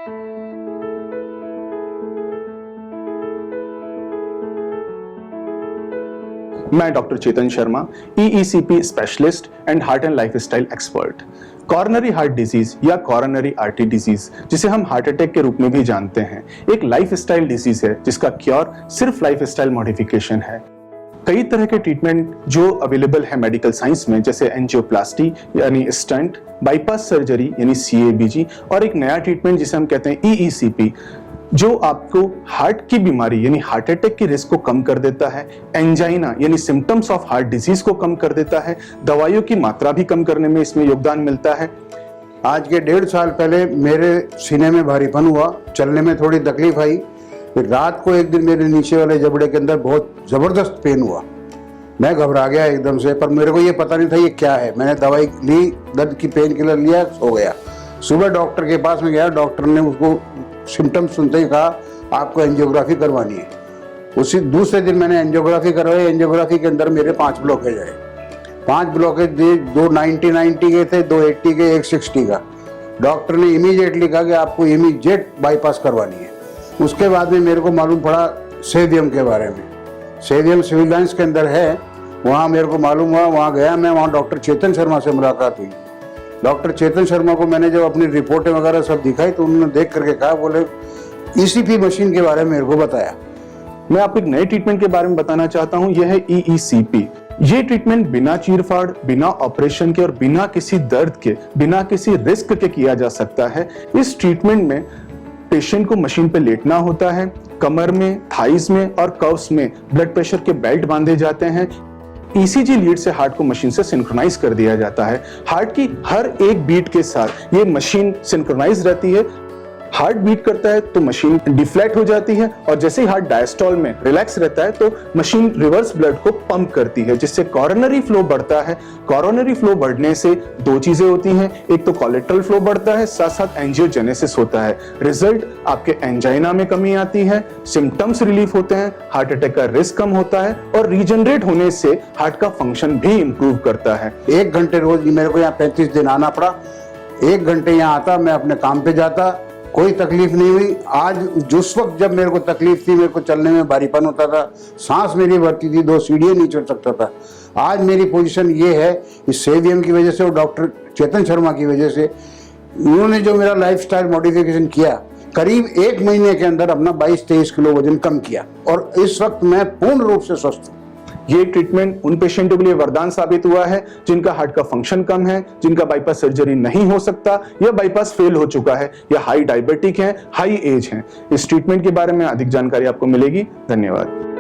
मैं doctor Chetan Sharma, EECP specialist and heart and lifestyle expert. Coronary heart disease या coronary artery disease, जिसे हम heart attack के रूप में भी जानते हैं, एक लाइफस्टाइल डिजीज है जिसका क्योर सिर्फ लाइफस्टाइल मॉडिफिकेशन है। कई तरह के ट्रीटमेंट जो अवेलेबल है मेडिकल साइंस में, जैसे एंजियोप्लास्टी यानी स्टंट, बाईपास सर्जरी यानी CABG, और एक नया ट्रीटमेंट जिसे हम कहते हैं EECP, जो आपको हार्ट की बीमारी यानी हार्ट अटैक की रिस्क को कम कर देता है, एंजाइना यानी सिम्टम्स ऑफ हार्ट डिजीज को कम कर देता है, दवाइयों की मात्रा भी कम करने में इसमें योगदान मिलता है। आज के 1.5 साल पहले मेरे सीने में भारीपन हुआ, चलने में थोड़ी तकलीफ आई, फिर रात को एक दिन मेरे नीचे वाले जबड़े के अंदर बहुत ज़बरदस्त पेन हुआ। मैं घबरा गया एकदम से, पर मेरे को ये पता नहीं था ये क्या है। मैंने दवाई ली, दर्द की पेन किलर लिया, सो गया। सुबह डॉक्टर के पास में गया, डॉक्टर ने उसको सिम्टम्स सुनते ही कहा आपको एंजियोग्राफी करवानी है। उसी दूसरे दिन मैंने एंजियोग्राफी करवाई। एंजियोग्राफी के अंदर मेरे 5 ब्लॉकेज आए। 5 ब्लॉकेज दिए, 2 90 के थे, 2 80 के, 1 60 का। डॉक्टर ने इमीडिएटली कहा कि आपको इमीडिएट बाईपास करवानी है। उसके बाद में मेरे को मालूम पड़ा सेवियम के बारे में। सेवियम सिविल लाइन्स के अंदर है, वहाँ मेरे को मालूम हुआ। वहाँ गया मैं, वहाँ डॉक्टर चेतन शर्मा से मुलाकात हुई। डॉक्टर चेतन शर्मा को मैंने जब अपनी रिपोर्टें वगैरह सब दिखाई तो उन्होंने देख करके कहा, बोले ECP मशीन के बारे में मेरे को बताया। मैं आपको एक नए ट्रीटमेंट के बारे में बताना चाहता हूं, यह है EECP। ये ट्रीटमेंट बिना चीरफाड़, बिना ऑपरेशन के और बिना किसी दर्द के, बिना किसी रिस्क के किया जा सकता है। इस ट्रीटमेंट में पेशेंट को मशीन पे लेटना होता है, कमर में, थाइज में और कव्स में ब्लड प्रेशर के बेल्ट बांधे जाते हैं। ECG लीड से हार्ट को मशीन से सिंक्रोनाइज कर दिया जाता है। हार्ट की हर एक बीट के साथ ये मशीन सिंक्रोनाइज रहती है। हार्ट बीट करता है तो मशीन डिफ्लेक्ट हो जाती है, और जैसे ही हार्ट डायस्टॉल में रिलैक्स रहता है तो मशीन रिवर्स ब्लड को पंप करती है, जिससे कॉरोनरी फ्लो बढ़ता है। कॉरोनरी फ्लो बढ़ने से 2 चीजें होती हैं, एक तो कोलेट्रल फ्लो बढ़ता है, साथ साथ एंजियोजेनेसिस होता है। रिजल्ट आपके एंजाइना में कमी आती है, सिम्टम्स रिलीफ होते हैं, हार्ट अटैक का रिस्क कम होता है, और रीजनरेट होने से हार्ट का फंक्शन भी इंप्रूव करता है। 1 घंटे रोज मेरे को यहाँ 35 दिन आना पड़ा। 1 घंटे यहाँ आता, मैं अपने काम पे जाता, कोई तकलीफ नहीं हुई। आज जिस वक्त जब मेरे को तकलीफ थी, मेरे को चलने में भारीपन होता था, सांस मेरी भरती थी, 2 सीढ़ियाँ नहीं चढ़ सकता था, आज मेरी पोजीशन ये है इस सेवियम की वजह से और डॉक्टर चेतन शर्मा की वजह से। उन्होंने जो मेरा लाइफस्टाइल मॉडिफिकेशन किया, करीब 1 महीने के अंदर अपना 22-23 किलो वजन कम किया, और इस वक्त मैं पूर्ण रूप से स्वस्थ हूँ। ये ट्रीटमेंट उन पेशेंटों के लिए वरदान साबित हुआ है जिनका हार्ट का फंक्शन कम है, जिनका बाईपास सर्जरी नहीं हो सकता, या बाईपास फेल हो चुका है, या हाई डायबिटिक है, हाई एज है। इस ट्रीटमेंट के बारे में अधिक जानकारी आपको मिलेगी। धन्यवाद।